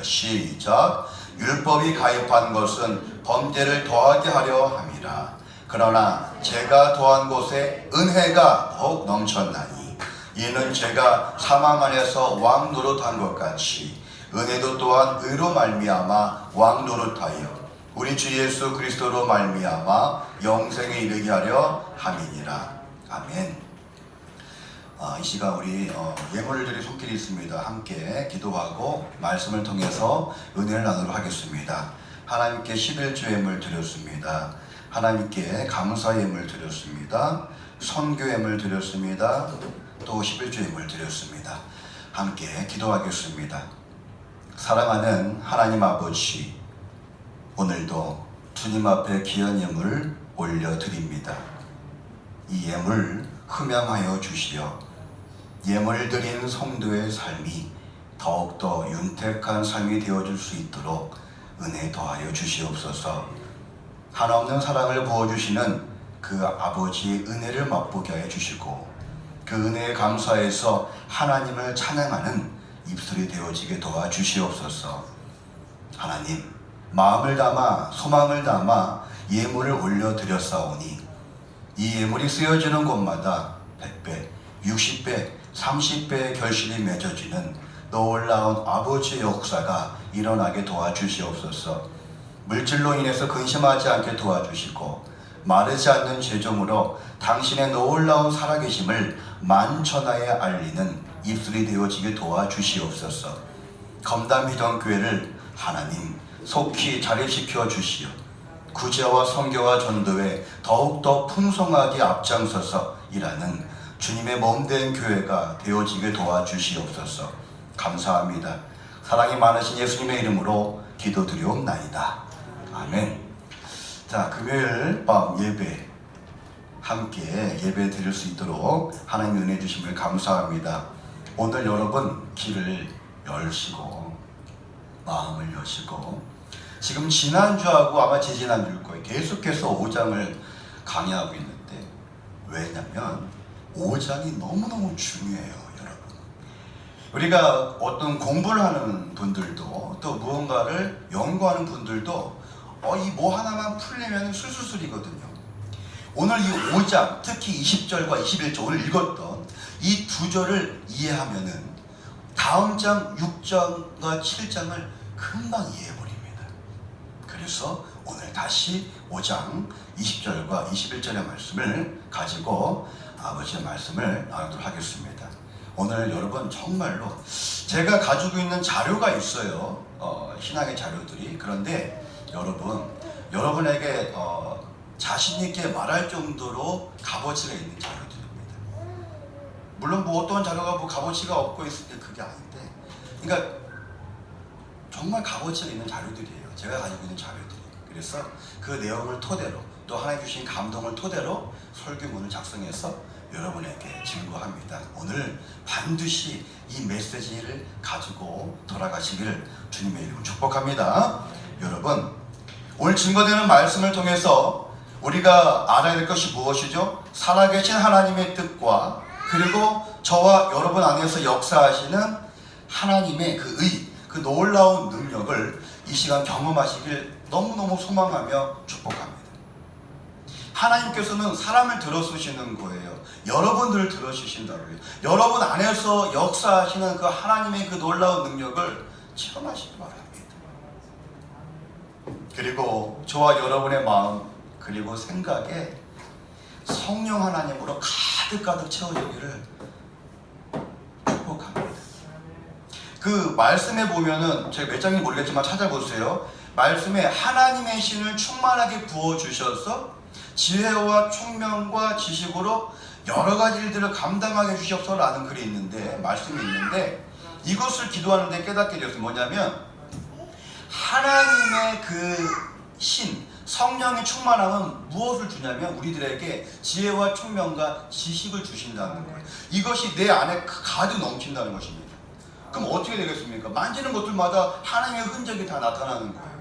시작. 율법이 가입한 것은 범죄를 더하게 하려 함이라. 그러나 제가 더한 곳에 은혜가 더욱 넘쳤나니 이는 제가 사망 안에서 왕 노릇한 것 같이 은혜도 또한 의로 말미암아 왕 노릇하여 우리 주 예수 그리스도로 말미암아 영생에 이르게 하려 함이니라. 아멘. 이 시간 우리 예물을 드릴 손길이 있습니다. 함께 기도하고 말씀을 통해서 은혜를 나누도록 하겠습니다. 하나님께 11조 예물 드렸습니다. 하나님께 감사 예물 드렸습니다. 선교 예물 드렸습니다. 또 11조 예물 드렸습니다. 함께 기도하겠습니다. 사랑하는 하나님 아버지, 오늘도 주님 앞에 귀한 예물 올려드립니다. 이 예물 흠양하여 주시어 예물 드린 성도의 삶이 더욱더 윤택한 삶이 되어줄 수 있도록 은혜 더하여 주시옵소서. 한없는 사랑을 부어주시는 그 아버지의 은혜를 맛보게 하여 주시고 그 은혜에 감사해서 하나님을 찬양하는 입술이 되어지게 도와주시옵소서. 하나님, 마음을 담아 소망을 담아 예물을 올려드렸사오니 이 예물이 쓰여지는 곳마다 100배, 60배, 30배의 결실이 맺어지는 놀라운 아버지의 역사가 일어나게 도와주시옵소서. 물질로 인해서 근심하지 않게 도와주시고 마르지 않는 재정으로 당신의 놀라운 살아계심을 만천하에 알리는 입술이 되어지게 도와주시옵소서. 검담비전 교회를 하나님 속히 자리시켜 주시어 구제와 선교와 전도에 더욱더 풍성하게 앞장서서 일하는 주님의 몸된 교회가 되어지게 도와주시옵소서. 감사합니다. 사랑이 많으신 예수님의 이름으로 기도드리옵나이다. 아멘. 자, 금요일 밤 예배 함께 예배 드릴 수 있도록 하나님 은혜 주심을 감사합니다. 오늘 여러분 귀를 열시고 마음을 여시고 지금 지난주하고 아마 재지난주일 거예요. 계속해서 5장을 강의하고 있는데 왜냐면 5장이 너무너무 중요해요, 여러분. 우리가 어떤 공부를 하는 분들도 또 무언가를 연구하는 분들도 이 뭐 하나만 풀리면 술술술이거든요. 오늘 이 5장, 특히 20절과 21절 오늘 읽었던 이 두 절을 이해하면은 다음 장 6장과 7장을 금방 이해해버립니다. 그래서 오늘 다시 5장 20절과 21절의 말씀을 가지고 아버지의 말씀을 나누도록 하겠습니다. 오늘 여러분 정말로 제가 가지고 있는 자료가 있어요. 신앙의 자료들이. 그런데 여러분에게 자신 있게 말할 정도로 값어치가 있는 자료들입니다. 물론 뭐 어떤 자료가 뭐 값어치가 없고 있을 때 그게 아닌데, 그러니까 정말 값어치가 있는 자료들이에요. 제가 가지고 있는 자료들이. 그래서 그 내용을 토대로 또 하나님 주신 감동을 토대로 설교문을 작성해서 여러분에게 증거합니다. 오늘 반드시 이 메시지를 가지고 돌아가시기를 주님의 이름으로 축복합니다. 여러분, 오늘 증거되는 말씀을 통해서 우리가 알아야 될 것이 무엇이죠? 살아계신 하나님의 뜻과 그리고 저와 여러분 안에서 역사하시는 하나님의 그 의, 그 놀라운 능력을 이 시간 경험하시길 너무너무 소망하며 축복합니다. 하나님께서는 사람을 들어 쓰시는 거예요. 여러분들을 들어 쓰신다고요. 여러분 안에서 역사하시는 그 하나님의 그 놀라운 능력을 체험하시기 바랍니다. 그리고 저와 여러분의 마음 그리고 생각에 성령 하나님으로 가득가득 채워지기를 축복합니다. 그 말씀에 보면은 제가 몇 장인지 모르겠지만 찾아보세요. 말씀에 하나님의 신을 충만하게 부어주셔서 지혜와 총명과 지식으로 여러 가지 일들을 감당하게 주시옵소서라는 글이 있는데, 말씀이 있는데, 이것을 기도하는데 깨닫게 되었어요. 뭐냐면 하나님의 그 신, 성령의 충만함은 무엇을 주냐면 우리들에게 지혜와 총명과 지식을 주신다는 거예요. 이것이 내 안에 가득 넘친다는 것입니다. 그럼 어떻게 되겠습니까? 만지는 것들마다 하나님의 흔적이 다 나타나는 거예요.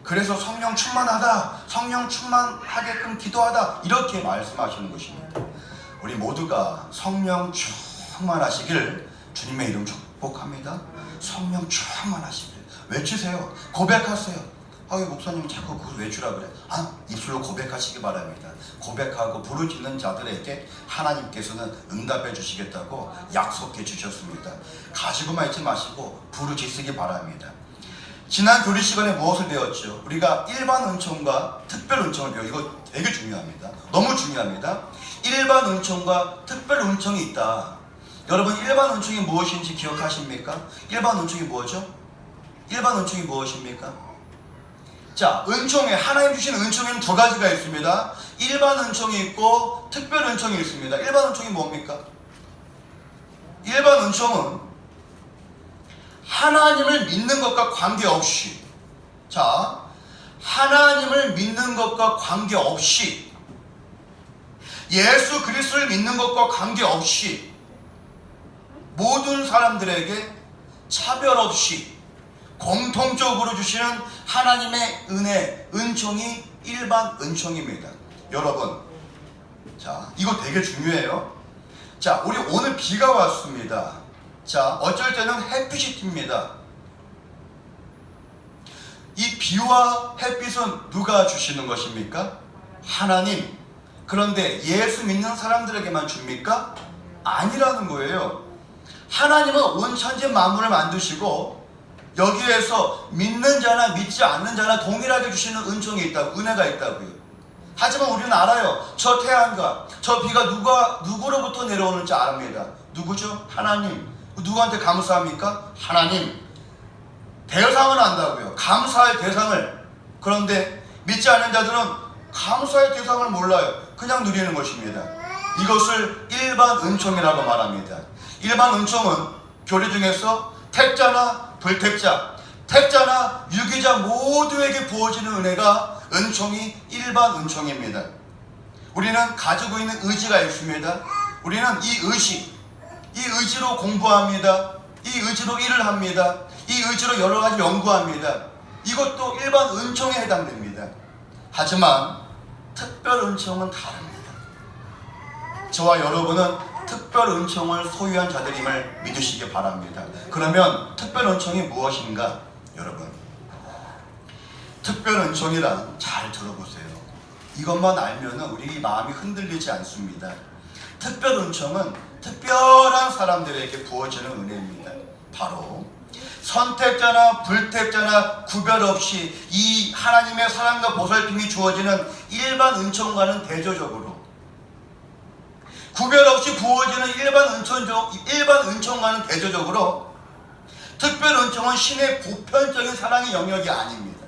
그래서 성령 충만하다, 성령 충만하게끔 기도하다, 이렇게 말씀하시는 것입니다. 우리 모두가 성령 충만하시길 주님의 이름 축복합니다. 성령 충만하시길 외치세요. 고백하세요. 왜 목사님 자꾸 그걸 외주라 그래? 입술로 고백하시기 바랍니다. 고백하고 부르짖는 자들에게 하나님께서는 응답해 주시겠다고 약속해 주셨습니다. 가지고만 있지 마시고 부르짖으시기 바랍니다. 지난 교리 시간에 무엇을 배웠죠? 우리가 일반 은총과 특별 은총을 배워요. 이거 되게 중요합니다. 너무 중요합니다. 일반 은총과 특별 은총이 있다. 여러분, 일반 은총이 무엇인지 기억하십니까? 일반 은총이 뭐죠? 일반 은총이 무엇입니까? 자, 은총에, 하나님 주신 은총에는 두 가지가 있습니다. 일반 은총이 있고 특별 은총이 있습니다. 일반 은총이 뭡니까? 일반 은총은 하나님을 믿는 것과 관계없이, 자, 하나님을 믿는 것과 관계없이, 예수 그리스도를 믿는 것과 관계없이 모든 사람들에게 차별 없이 공통적으로 주시는 하나님의 은혜, 은총이 일반 은총입니다. 여러분, 자, 이거 되게 중요해요. 자, 우리 오늘 비가 왔습니다. 자, 어쩔 때는 햇빛이 튑니다. 이 비와 햇빛은 누가 주시는 것입니까? 하나님. 그런데 예수 믿는 사람들에게만 줍니까? 아니라는 거예요. 하나님은 온 천지 만물을 만드시고 여기에서 믿는 자나 믿지 않는 자나 동일하게 주시는 은총이 있다고, 은혜가 있다고요. 하지만 우리는 알아요. 저 태양과 저 비가 누구로부터 내려오는지 압니다. 누구죠? 하나님. 누구한테 감사합니까? 하나님. 대상은 안다고요. 감사할 대상을. 그런데 믿지 않는 자들은 감사의 대상을 몰라요. 그냥 누리는 것입니다. 이것을 일반 은총이라고 말합니다. 일반 은총은 교리 중에서 택자나 불택자, 택자나 유기자 모두에게 부어지는 은혜가 은총이 일반 은총입니다. 우리는 가지고 있는 의지가 있습니다. 우리는 이 의지로 공부합니다. 이 의지로 일을 합니다. 이 의지로 여러 가지 연구합니다. 이것도 일반 은총에 해당됩니다. 하지만 특별 은총은 다릅니다. 저와 여러분은 특별 은총을 소유한 자들임을 믿으시기 바랍니다. 그러면 특별 은총이 무엇인가? 여러분, 특별 은총이란, 잘 들어보세요. 이것만 알면 우리 마음이 흔들리지 않습니다. 특별 은총은 특별한 사람들에게 부어지는 은혜입니다. 바로 선택자나 불택자나 구별 없이 이 하나님의 사랑과 보살핌이 주어지는 일반 은총과는 대조적으로, 구별 없이 부어지는 일반 은총과는 대조적으로 특별 은총은 신의 보편적인 사랑의 영역이 아닙니다.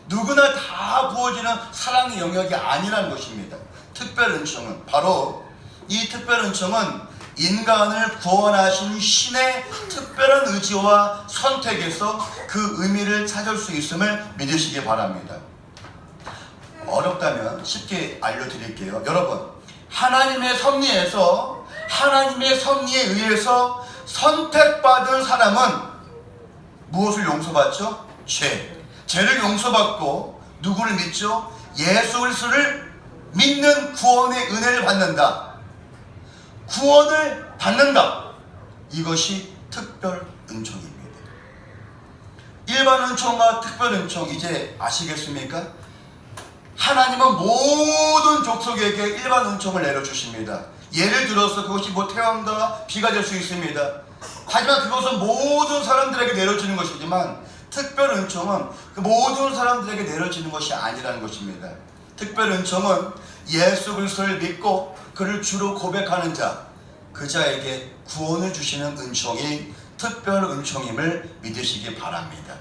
누구나 다 부어지는 사랑의 영역이 아니라는 것입니다. 특별 은총은, 바로 이 특별 은총은 인간을 구원하신 신의 특별한 의지와 선택에서 그 의미를 찾을 수 있음을 믿으시기 바랍니다. 어렵다면 쉽게 알려드릴게요. 여러분, 하나님의 섭리에 의해서 선택받은 사람은 무엇을 용서받죠? 죄를 용서받고 누구를 믿죠? 예수 그리스도를 믿는 구원의 은혜를 받는다. 구원을 받는다. 이것이 특별 은총입니다. 일반 은총과 특별 은총, 이제 아시겠습니까? 하나님은 모든 족속에게 일반 은총을 내려주십니다. 예를 들어서 그것이 태양과 비가 될 수 있습니다. 하지만 그것은 모든 사람들에게 내려지는 것이지만 특별 은총은 그 모든 사람들에게 내려지는 것이 아니라는 것입니다. 특별 은총은 예수 그리스도를 믿고 그를 주로 고백하는 자, 그 자에게 구원을 주시는 은총이 특별 은총임을 믿으시기 바랍니다.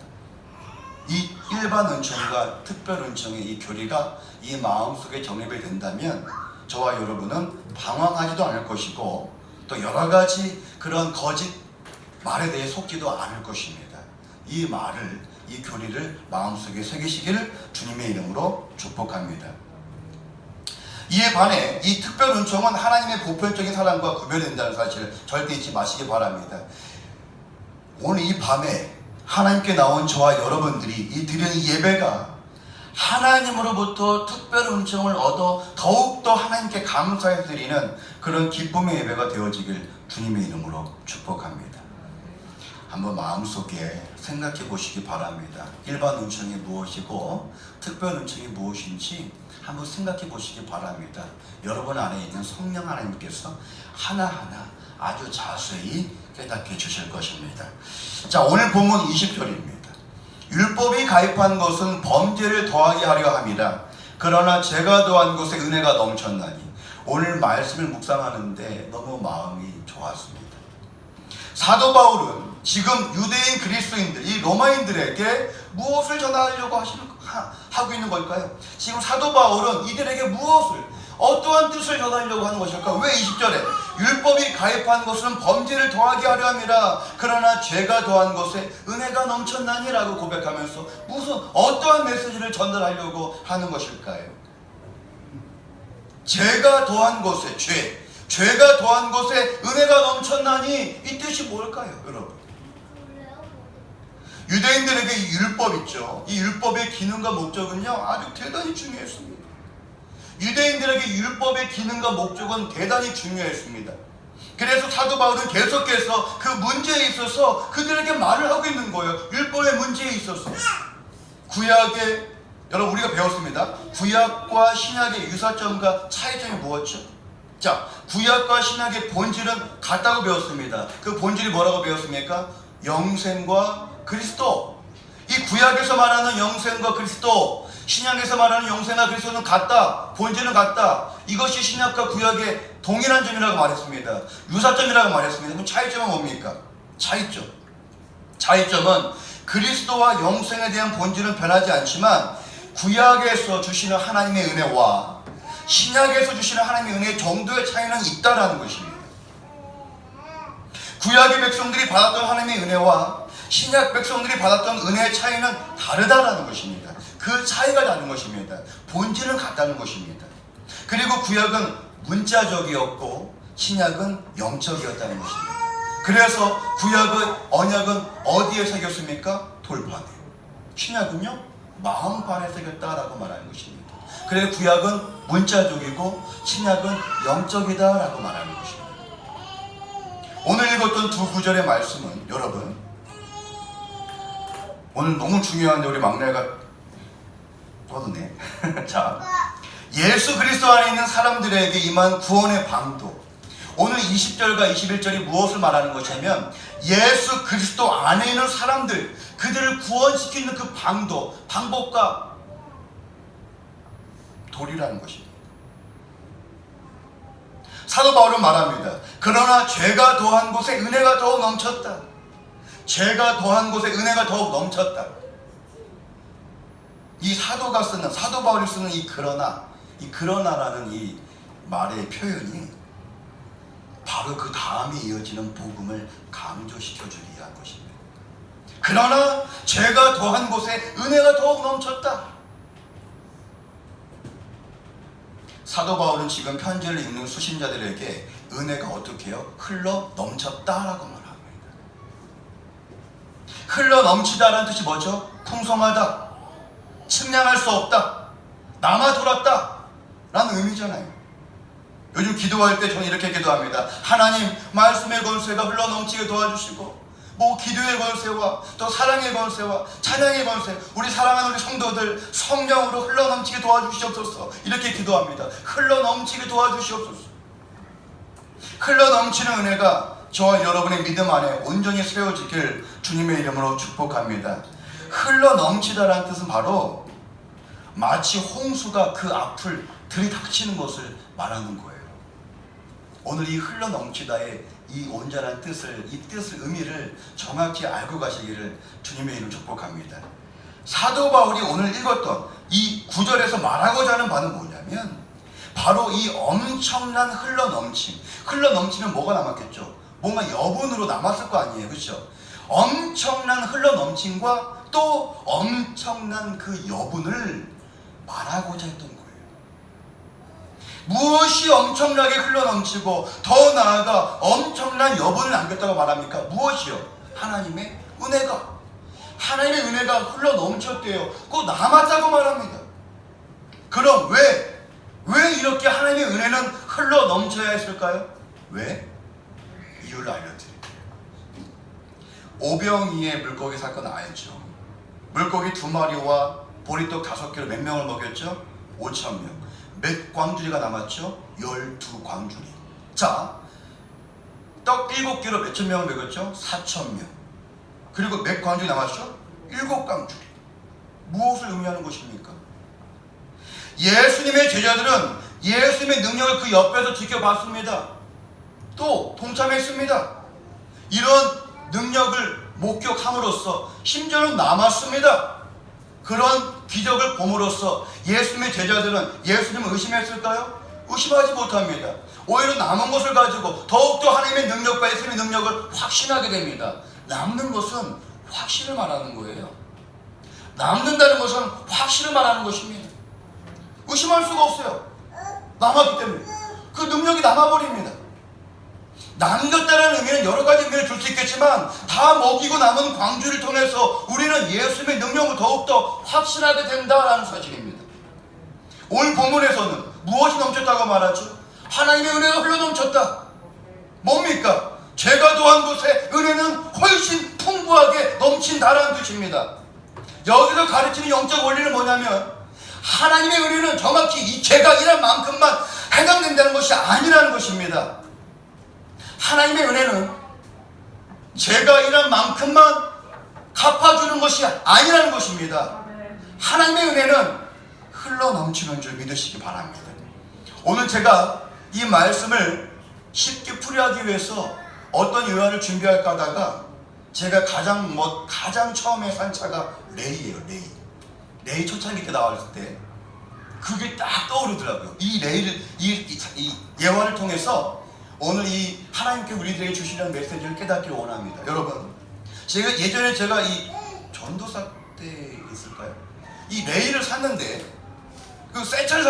이 일반 은총과 특별 은총의 이 교리가 이 마음속에 정립이 된다면 저와 여러분은 방황하지도 않을 것이고 또 여러 가지 그런 거짓 말에 대해 속지도 않을 것입니다. 이 말을, 이 교리를 마음속에 새기시기를 주님의 이름으로 축복합니다. 이에 반해 이 특별 은총은 하나님의 보편적인 사랑과 구별된다는 사실을 절대 잊지 마시기 바랍니다. 오늘 이 밤에 하나님께 나온 저와 여러분들이 이 드리는 예배가 하나님으로부터 특별 은총을 얻어 더욱더 하나님께 감사해 드리는 그런 기쁨의 예배가 되어지길 주님의 이름으로 축복합니다. 한번 마음속에 생각해 보시기 바랍니다. 일반 은총이 무엇이고 특별 은총이 무엇인지 한번 생각해 보시기 바랍니다. 여러분 안에 있는 성령 하나님께서 하나하나 아주 자세히 깨닫게 주실 것입니다. 자, 오늘 본문 20절입니다. 율법이 가입한 것은 범죄를 더하게 하려 함이라. 그러나 제가 더한 것에 은혜가 넘쳤나니. 오늘 말씀을 묵상하는데 너무 마음이 좋았습니다. 사도 바울은 지금 유대인 그리스도인들, 이 로마인들에게 무엇을 전하려고 하고 있는 걸까요? 지금 사도 바울은 이들에게 무엇을, 어떠한 뜻을 전하려고 하는 것일까? 왜 20절에 율법이 가입한 것은 범죄를 더하게 하려 함이라. 그러나 죄가 더한 것에 은혜가 넘쳤나니 라고 고백하면서 어떠한 메시지를 전달하려고 하는 것일까요? 죄가 더한 것에 죄가 더한 것에 은혜가 넘쳤나니, 이 뜻이 뭘까요, 여러분? 유대인들에게 이 율법 있죠. 이 율법의 기능과 목적은요, 아주 대단히 중요했습니다. 유대인들에게 율법의 기능과 목적은 대단히 중요했습니다. 그래서 사도 바울은 계속해서 그 문제에 있어서 그들에게 말을 하고 있는 거예요. 율법의 문제에 있어서. 구약의, 여러분 우리가 배웠습니다. 구약과 신약의 유사점과 차이점이 무엇이죠? 자, 구약과 신약의 본질은 같다고 배웠습니다. 그 본질이 뭐라고 배웠습니까? 영생과 그리스도. 이 구약에서 말하는 영생과 그리스도, 신약에서 말하는 영생과 그리스도는 같다. 본질은 같다. 이것이 신약과 구약의 동일한 점이라고 말했습니다. 유사점이라고 말했습니다. 그럼 차이점은 뭡니까? 차이점은 그리스도와 영생에 대한 본질은 변하지 않지만 구약에서 주시는 하나님의 은혜와 신약에서 주시는 하나님의 은혜의 정도의 차이는 있다라는 것입니다. 구약의 백성들이 받았던 하나님의 은혜와 신약 백성들이 받았던 은혜의 차이는 다르다라는 것입니다. 그 차이가 다른 것입니다. 본질은 같다는 것입니다. 그리고 구약은 문자적이었고 신약은 영적이었다는 것입니다. 그래서 구약의 언약은 어디에 새겼습니까? 돌판에. 신약은요, 마음판에 새겼다라고 말하는 것입니다. 그래서 구약은 문자적이고 신약은 영적이다라고 말하는 것입니다. 오늘 읽었던 두 구절의 말씀은, 여러분, 오늘 너무 중요한데 우리 막내가 뻗었네. 자, 예수 그리스도 안에 있는 사람들에게 임한 구원의 방도, 오늘 20절과 21절이 무엇을 말하는 것이냐면 예수 그리스도 안에 있는 사람들, 그들을 구원시키는 그 방도, 방법과 도리라는 것입니다. 사도 바울은 말합니다. 그러나 죄가 더한 곳에 은혜가 더욱 넘쳤다. 죄가 더한 곳에 은혜가 더욱 넘쳤다. 이 사도 바울이 쓰는 이 그러나라는 이 말의 표현이 바로 그 다음에 이어지는 복음을 강조시켜주기 위한 것입니다. 그러나 죄가 더한 곳에 은혜가 더욱 넘쳤다. 사도 바울은 지금 편지를 읽는 수신자들에게 은혜가 어떻게 해요? 흘러 넘쳤다라고 말합니다. 흘러 넘치다라는 뜻이 뭐죠? 풍성하다, 측량할 수 없다, 남아 돌았다 라는 의미잖아요. 요즘 기도할 때 저는 이렇게 기도합니다. 하나님, 말씀의 권세가 흘러 넘치게 도와주시고, 기도의 권세와 또 사랑의 권세와 찬양의 권세, 우리 사랑하는 우리 성도들 성령으로 흘러 넘치게 도와주시옵소서. 이렇게 기도합니다. 흘러 넘치게 도와주시옵소서. 흘러 넘치는 은혜가 저와 여러분의 믿음 안에 온전히 세워지길 주님의 이름으로 축복합니다. 흘러 넘치다라는 뜻은 바로 마치 홍수가 그 앞을 들이닥치는 것을 말하는 거예요. 오늘 이 흘러 넘치다의 이 온전한 뜻을, 이 뜻의 의미를 정확히 알고 가시기를 주님의 이름 축복합니다. 사도 바울이 오늘 읽었던 이 구절에서 말하고자 하는 바는 뭐냐면 바로 이 엄청난 흘러 넘치면 뭐가 남았겠죠? 뭔가 여분으로 남았을 거 아니에요, 그렇죠? 엄청난 흘러 넘침과 또 엄청난 그 여분을 말하고자 했던 거예요. 무엇이 엄청나게 흘러넘치고 더 나아가 엄청난 여분을 남겼다고 말합니까? 무엇이요? 하나님의 은혜가. 하나님의 은혜가 흘러넘쳤대요. 꼭 남았다고 말합니다. 그럼 왜 이렇게 하나님의 은혜는 흘러넘쳐야 했을까요? 왜? 이유를 알려드릴게요. 오병이의 물고기 사건 알죠? 물고기 2마리와 보리떡 5개로 몇 명을 먹였죠? 5,000명. 몇 광주리가 남았죠? 12광주리. 자, 떡 7개로 몇 천 명을 먹였죠? 4,000명. 그리고 몇 광주리 남았죠? 7광주리. 무엇을 의미하는 것입니까? 예수님의 제자들은 예수님의 능력을 그 옆에서 지켜봤습니다. 또 동참했습니다. 이런 능력을 목격함으로써 심지어는 남았습니다. 그런 기적을 봄으로써 예수님의 제자들은 예수님을 의심했을까요? 의심하지 못합니다. 오히려 남은 것을 가지고 더욱더 하나님의 능력과 예수님의 능력을 확신하게 됩니다. 남는 것은 확신을 말하는 거예요. 남는다는 것은 확신을 말하는 것입니다. 의심할 수가 없어요. 남았기 때문에. 그 능력이 남아버립니다. 남겼다는 의미는 여러 가지 의미를 줄 수 있겠지만 다 먹이고 남은 광주를 통해서 우리는 예수님의 능력을 더욱더 확신하게 된다는 사실입니다. 오늘 본문에서는 무엇이 넘쳤다고 말하죠? 하나님의 은혜가 흘러넘쳤다. 뭡니까? 죄가 더한 곳에 은혜는 훨씬 풍부하게 넘친다라는 뜻입니다. 여기서 가르치는 영적 원리는 뭐냐면 하나님의 은혜는 정확히 이 죄가 일한 만큼만 해당된다는 것이 아니라는 것입니다. 하나님의 은혜는 죄가 일한 만큼만 갚아주는 것이 아니라는 것입니다. 하나님의 은혜는 흘러넘치는 줄 믿으시기 바랍니다. 오늘 제가 이 말씀을 쉽게 풀이하기 위해서 어떤 요한을 준비할까 하다가 제가 가장 처음에 산 차가 레이예요. 레이 초창기 때 나왔을 때 그게 딱 떠오르더라고요. 이 레이를 이 예화를 통해서 오늘 이 하나님께 우리들에게 주시는 메시지를 깨닫기를 원합니다. 여러분, 예전에 제가 이 전도사 때 있을까요? 이 레이를 샀는데 그 새 차를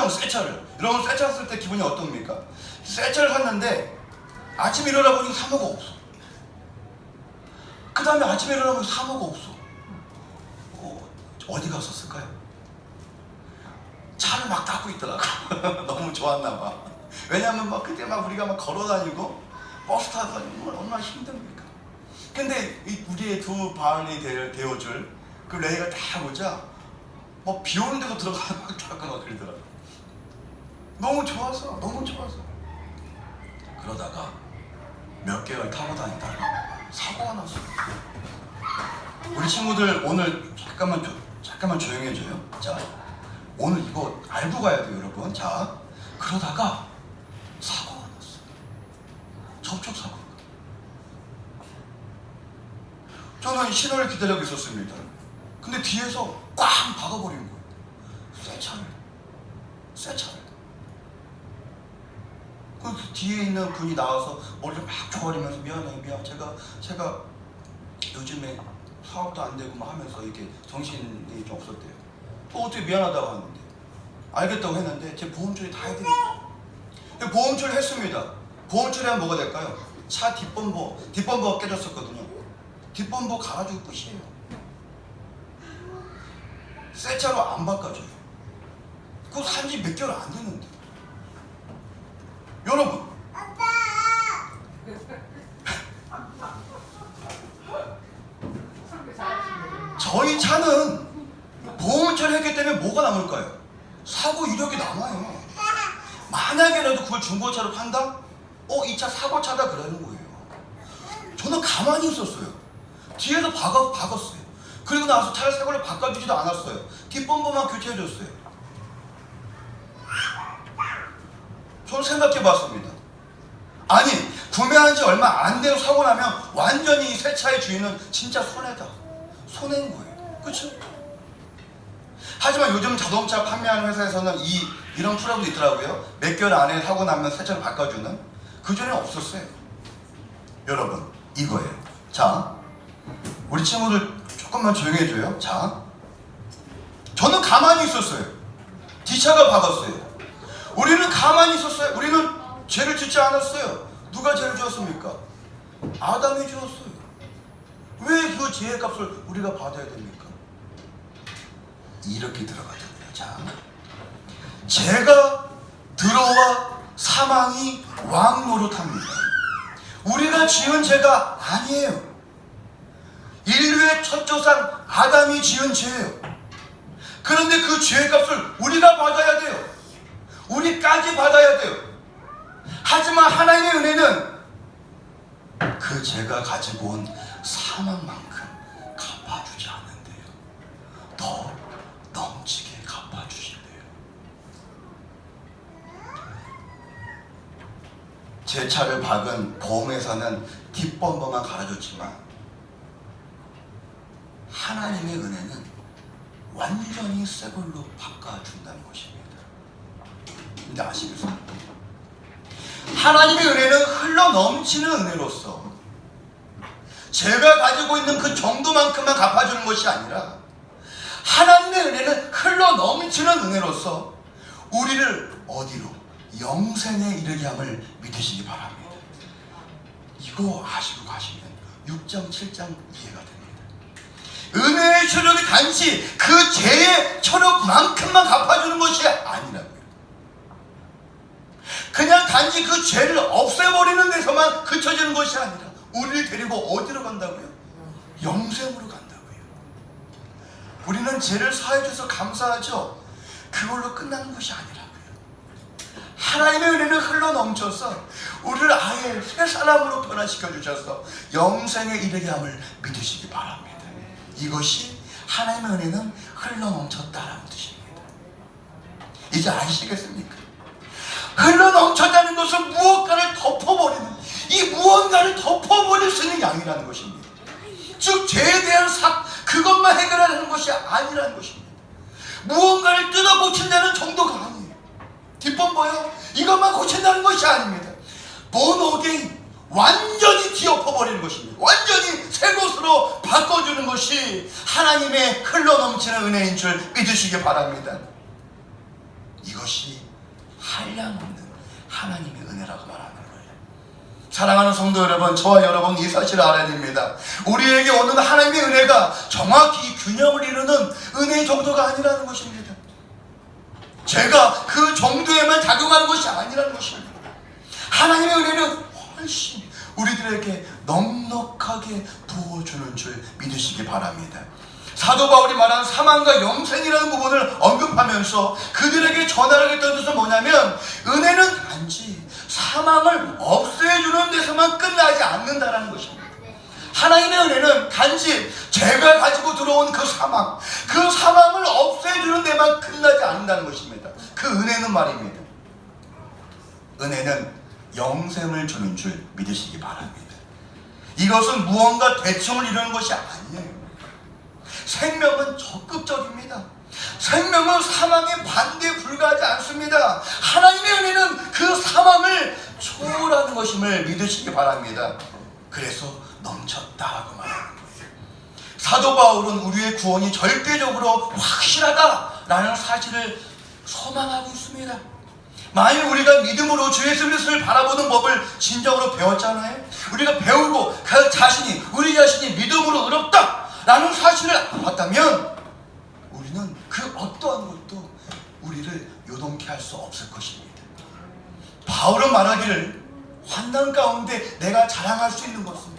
여러분 새 차 샀을 때 기분이 어떻습니까? 새 차를 샀는데 아침에 일어나 보니 사모가 없어. 그 다음에 아침에 일어나 보니 사모가 없어. 어디 갔었을까요? 차를 막 닦고 있더라고. 너무 좋았나 봐. 왜냐면 그때 우리가 걸어 다니고 버스 타고 다니면 얼마나 힘듭니까? 근데 우리의 두 발이 되어줄 그 레이가 딱 오자 비 오는 데도 들어가서 막 닦고 막 그러더라고. 너무 좋아서. 그러다가 몇 개월 타고 다니다가 사고가 났어. 우리 친구들 오늘 잠깐만 조용히 해줘요. 자, 오늘 이거 알고 가야 돼요, 여러분. 자, 그러다가 사고가 났어. 접촉사고. 저는 신호를 기다리고 있었습니다. 근데 뒤에서 꽝 박아버린 거예요. 새 차를. 그 뒤에 있는 분이 나와서 머리를 막 조아리면서 미안. 제가 요즘에 사업도 안 되고 막 하면서 이렇게 정신이 좀 없었대요. 어떻게 미안하다고 하는데 알겠다고 했는데 제 보험 처리 다 해드렸죠. 보험 처리 했습니다. 보험 처리하면 뭐가 될까요? 차 뒷범버가 깨졌었거든요. 뒷범버 갈아주고 끝이에요. 새 차로 안 바꿔줘요. 그거 산지 몇 개월 안 됐는데. 여러분, 저희 차는 보험 처리했기 때문에 뭐가 남을까요? 사고 이력이 남아요. 만약에라도 그걸 중고차로 판다? 이 차 사고차다 그러는 거예요. 저는 가만히 있었어요. 뒤에서 박았어요. 그리고 나서 차를 새 걸로 바꿔주지도 않았어요. 뒷범버만 교체해줬어요. 저는 생각해봤습니다. 아니, 구매한 지 얼마 안 되고 사고 나면 완전히 이 새 차의 주인은 진짜 손해다. 손해인 거예요. 그렇죠? 하지만 요즘 자동차 판매하는 회사에서는 이런 프로그램도 있더라고요. 몇 개월 안에 사고 나면 새 차를 바꿔주는. 그전에 없었어요. 여러분, 이거예요. 자, 우리 친구들 조금만 조용히 해줘요. 자, 저는 가만히 있었어요. 뒷차가 박았어요. 우리는 가만히 있었어요. 우리는 죄를 짓지 않았어요. 누가 죄를 지었습니까? 아담이 지었어요. 왜 그 죄의 값을 우리가 받아야 됩니까? 이렇게 들어가잖아요. 자, 죄가 들어와 사망이 왕노릇합니다. 우리가 지은 죄가 아니에요. 인류의 첫 조상 아담이 지은 죄예요. 그런데 그 죄의 값을 우리가 받아야 돼요. 우리까지 받아야 돼요. 하지만 하나님의 은혜는 그 죄가 가지고 온 사망만큼 갚아주지 않는데요. 더 넘치게 갚아주신대요. 제 차를 박은 보험회사는 뒷범버만 갈아줬지만 하나님의 은혜는 완전히 새 걸로 바꿔준다는 것입니다. 근데 아시겠어요? 하나님의 은혜는 흘러 넘치는 은혜로서 제가 가지고 있는 그 정도만큼만 갚아주는 것이 아니라 하나님의 은혜는 흘러 넘치는 은혜로서 우리를 어디로? 영생에 이르게 함을 믿으시기 바랍니다. 이거 아시고 가시면 6장 7장 이해가 됩니다. 은혜의 초력이 단지 그 죄의 초력만큼만 갚아주는 것이 아니라고요. 그냥 단지 그 죄를 없애버리는 데서만 그쳐지는 것이 아니라 우리를 데리고 어디로 간다고요? 영생으로 간다고요. 우리는 죄를 사해줘서 감사하죠. 그걸로 끝나는 것이 아니라고요. 하나님의 은혜는 흘러 넘쳐서 우리를 아예 새 사람으로 변화시켜 주셔서 영생에 이르게 함을 믿으시기 바랍니다. 이것이 하나님의 은혜는 흘러 넘쳤다라는 뜻입니다. 이제 아시겠습니까? 흘러 넘쳤다는 것은 무언가를 덮어버리는, 이 무언가를 덮어버릴 수 있는 양이라는 것입니다. 즉 죄에 대한 그것만 해결하는 것이 아니라는 것입니다. 무언가를 뜯어 고친다는 정도가 아니에요. 뒷범버요? 이것만 고친다는 것이 아닙니다. 본어게인, 완전히 뒤엎어버리는 것입니다. 완전히 새 것으로 바꿔주는 것이 하나님의 흘러넘치는 은혜인 줄 믿으시기 바랍니다. 이것이 한량없는 하나님의 은혜라고 말하는 거예요. 사랑하는 성도 여러분, 저와 여러분 이 사실을 알아야 됩니다. 우리에게 오는 하나님의 은혜가 정확히 균형을 이루는 은혜의 정도가 아니라는 것입니다. 제가 그 정도에만 작용하는 것이 아니라는 것입니다. 하나님의 은혜는 훨씬 우리들에게 넉넉하게 부어주는 줄 믿으시기 바랍니다. 사도 바울이 말한 사망과 영생이라는 부분을 언급하면서 그들에게 전하겠다는 뜻은 뭐냐면 은혜는 단지 사망을 없애주는 데서만 끝나지 않는다는 것입니다. 하나님의 은혜는 단지 제가 가지고 들어온 그 사망을 없애주는 데만 끝나지 않는다는 것입니다. 그 은혜는 말입니다. 은혜는 영생을 주는 줄 믿으시기 바랍니다. 이것은 무언가 대충을 이루는 것이 아니에요. 생명은 적극적입니다. 생명은 사망에 반대에 불과하지 않습니다. 하나님의 은혜는 그 사망을 초월하는 것임을 믿으시기 바랍니다. 그래서 넘쳤다라고 말하는 거예요. 사도 바울은 우리의 구원이 절대적으로 확실하다라는 사실을 소망하고 있습니다. 만일 우리가 믿음으로 주 예수 그리스도를 바라보는 법을 진정으로 배웠잖아요. 우리가 배우고 우리 자신이 믿음으로 의롭다라는 사실을 알았다면 우리는 그 어떠한 것도 우리를 요동케 할 수 없을 것입니다. 바울은 말하기를 환난 가운데 내가 자랑할 수 있는 것은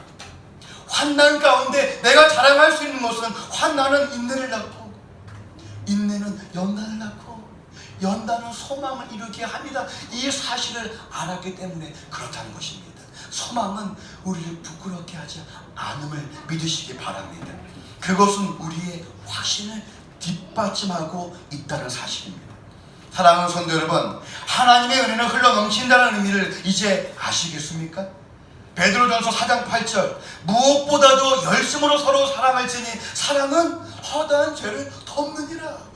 환난은 인내를 낳고 인내는 연단을 낳고 연단은 소망을 이루게 합니다. 이 사실을 알았기 때문에 그렇다는 것입니다. 소망은 우리를 부끄럽게 하지 않음을 믿으시기 바랍니다. 그것은 우리의 확신을 뒷받침하고 있다는 사실입니다. 사랑하는 성도 여러분, 하나님의 은혜는 흘러넘친다는 의미를 이제 아시겠습니까? 베드로전서 4장 8절 무엇보다도 열심으로 서로 사랑할지니 사랑은 허다한 죄를 덮느니라.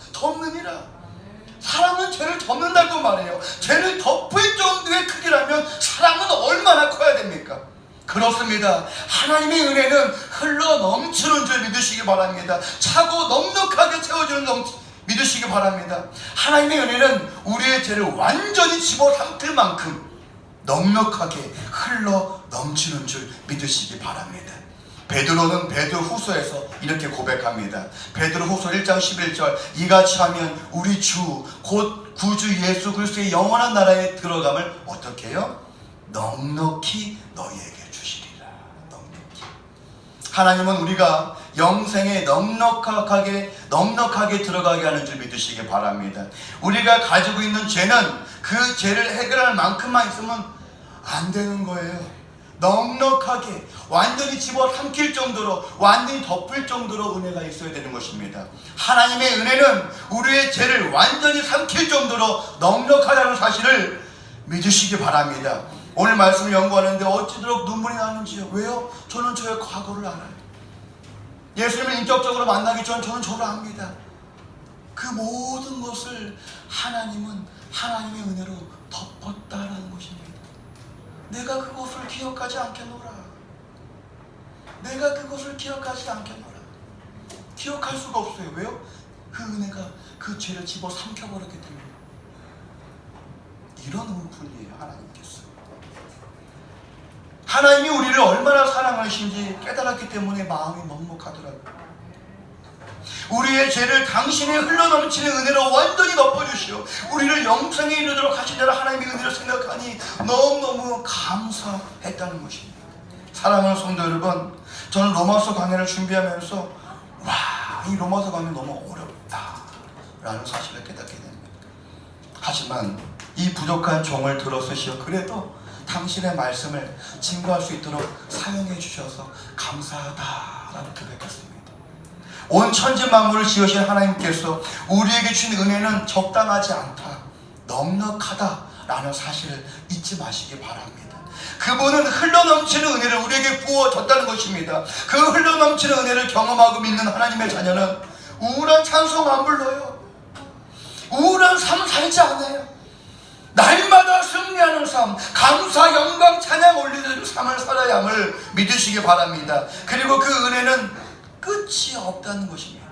사랑은 죄를 덮는다고 말해요. 죄를 덮을 정도의 크기라면 사랑은 얼마나 커야 됩니까? 그렇습니다. 하나님의 은혜는 흘러 넘치는 줄 믿으시기 바랍니다. 차고 넉넉하게 채워주는 믿으시기 바랍니다. 하나님의 은혜는 우리의 죄를 완전히 집어삼킬 만큼 넉넉하게 흘러 넘치는 줄 믿으시기 바랍니다. 베드로는 베드로후서에서 이렇게 고백합니다. 베드로후서 1장 11절 이같이 하면 우리 주 곧 구주 예수 그리스도의 영원한 나라에 들어감을 어떻게 해요? 넉넉히 너희에게 주시리라. 넉넉히. 하나님은 우리가 영생에 넉넉하게 들어가게 하는 줄 믿으시기 바랍니다. 우리가 가지고 있는 죄는 그 죄를 해결할 만큼만 있으면 안 되는 거예요. 넉넉하게 완전히 집어삼킬 정도로, 완전히 덮을 정도로 은혜가 있어야 되는 것입니다. 하나님의 은혜는 우리의 죄를 완전히 삼킬 정도로 넉넉하다는 사실을 믿으시기 바랍니다. 오늘 말씀을 연구하는데 어찌도록 눈물이 나는지요. 왜요? 저는 저의 과거를 알아요. 예수님을 인격적으로 만나기 전 저는 저를 압니다. 그 모든 것을 하나님은 하나님의 은혜로 덮었다라는 것입니다. 내가 그것을 기억하지 않겠노라. 내가 그것을 기억하지 않겠노라. 기억할 수가 없어요. 왜요? 그 은혜가 그 죄를 집어 삼켜버렸기 때문에. 이런 은품이에요. 하나님께서. 하나님이 우리를 얼마나 사랑하신지 깨달았기 때문에 마음이 먹먹하더라고요. 우리의 죄를 당신의 흘러넘치는 은혜로 완전히 덮어주시오. 우리를 영생에 이르도록 하시느라 하나님의 은혜를 생각하니 너무너무 감사했다는 것입니다. 사랑하는 성도 여러분, 저는 로마서 강해를 준비하면서 이 로마서 강해 너무 어렵다라는 사실을 깨닫게 됩니다. 하지만 이 부족한 종을 들었으시오. 그래도 당신의 말씀을 증거할 수 있도록 사용해 주셔서 감사하다라고 고백했습니다. 온 천지 만물을 지으신 하나님께서 우리에게 주신 은혜는 적당하지 않다, 넉넉하다라는 사실을 잊지 마시기 바랍니다. 그분은 흘러넘치는 은혜를 우리에게 부어줬다는 것입니다. 그 흘러넘치는 은혜를 경험하고 믿는 하나님의 자녀는 우울한 찬송 안 불러요. 우울한 삶 살지 않아요. 날마다 승리하는 삶, 감사, 영광, 찬양 올리는 삶을 살아야 함을 믿으시기 바랍니다. 그리고 그 은혜는 끝이 없다는 것입니다.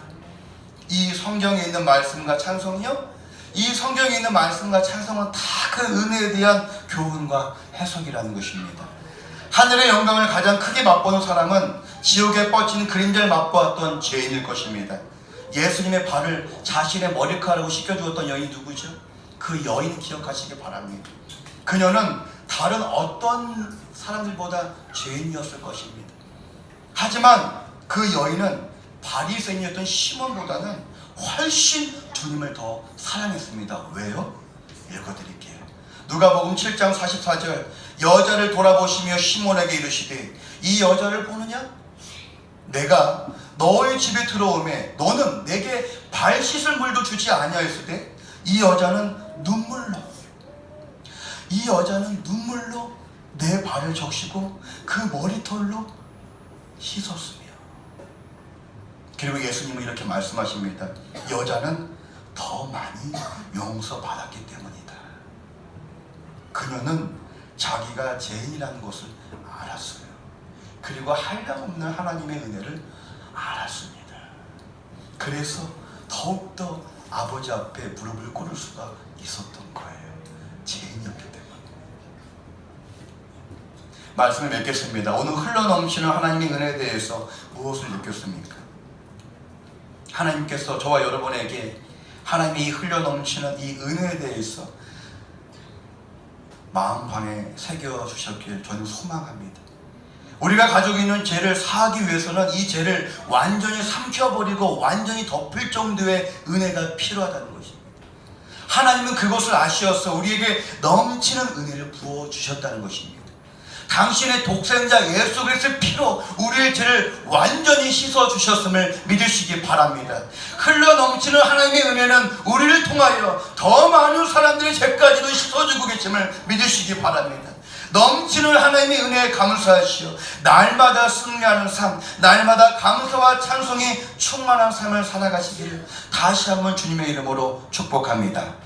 이 성경에 있는 말씀과 찬송이요, 이 성경에 있는 말씀과 찬송은 다 그 은혜에 대한 교훈과 해석이라는 것입니다. 하늘의 영광을 가장 크게 맛보는 사람은 지옥에 뻗치는 그림자를 맛보았던 죄인일 것입니다. 예수님의 발을 자신의 머리카락으로 씻겨주었던 여인이 누구죠? 그 여인 기억하시기 바랍니다. 그녀는 다른 어떤 사람들보다 죄인이었을 것입니다. 하지만 그 여인은 바리새인이었던 시몬보다는 훨씬 주님을 더 사랑했습니다. 왜요? 읽어드릴게요. 누가복음 7장 44절, 여자를 돌아보시며 시몬에게 이르시되 이 여자를 보느냐? 내가 너의 집에 들어오매 너는 내게 발 씻을 물도 주지 아니하였으되 이 여자는 눈물로 내 발을 적시고 그 머리털로 씻었으며. 그리고 예수님은 이렇게 말씀하십니다. 여자는 더 많이 용서받았기 때문이다. 그녀는 자기가 죄인이라는 것을 알았어요. 그리고 한량없는 하나님의 은혜를 알았습니다. 그래서 더욱더 아버지 앞에 무릎을 꿇을 수가 있었던 거예요. 죄인이었기 때문에. 말씀을 맺겠습니다. 오늘 흘러넘치는 하나님의 은혜에 대해서 무엇을 느꼈습니까? 하나님께서 저와 여러분에게 하나님의 이 흘러넘치는 이 은혜에 대해서 마음방에 새겨주셨길 저는 소망합니다. 우리가 가지고 있는 죄를 사하기 위해서는 이 죄를 완전히 삼켜버리고 완전히 덮을 정도의 은혜가 필요하다는 것입니다. 하나님은 그것을 아시어서 우리에게 넘치는 은혜를 부어주셨다는 것입니다. 당신의 독생자 예수 그리스도의 피로 우리의 죄를 완전히 씻어주셨음을 믿으시기 바랍니다. 흘러넘치는 하나님의 은혜는 우리를 통하여 더 많은 사람들의 죄까지도 씻어주고 계심을 믿으시기 바랍니다. 넘치는 하나님의 은혜에 감사하시오. 날마다 승리하는 삶, 날마다 감사와 찬송이 충만한 삶을 살아가시기를 다시 한번 주님의 이름으로 축복합니다.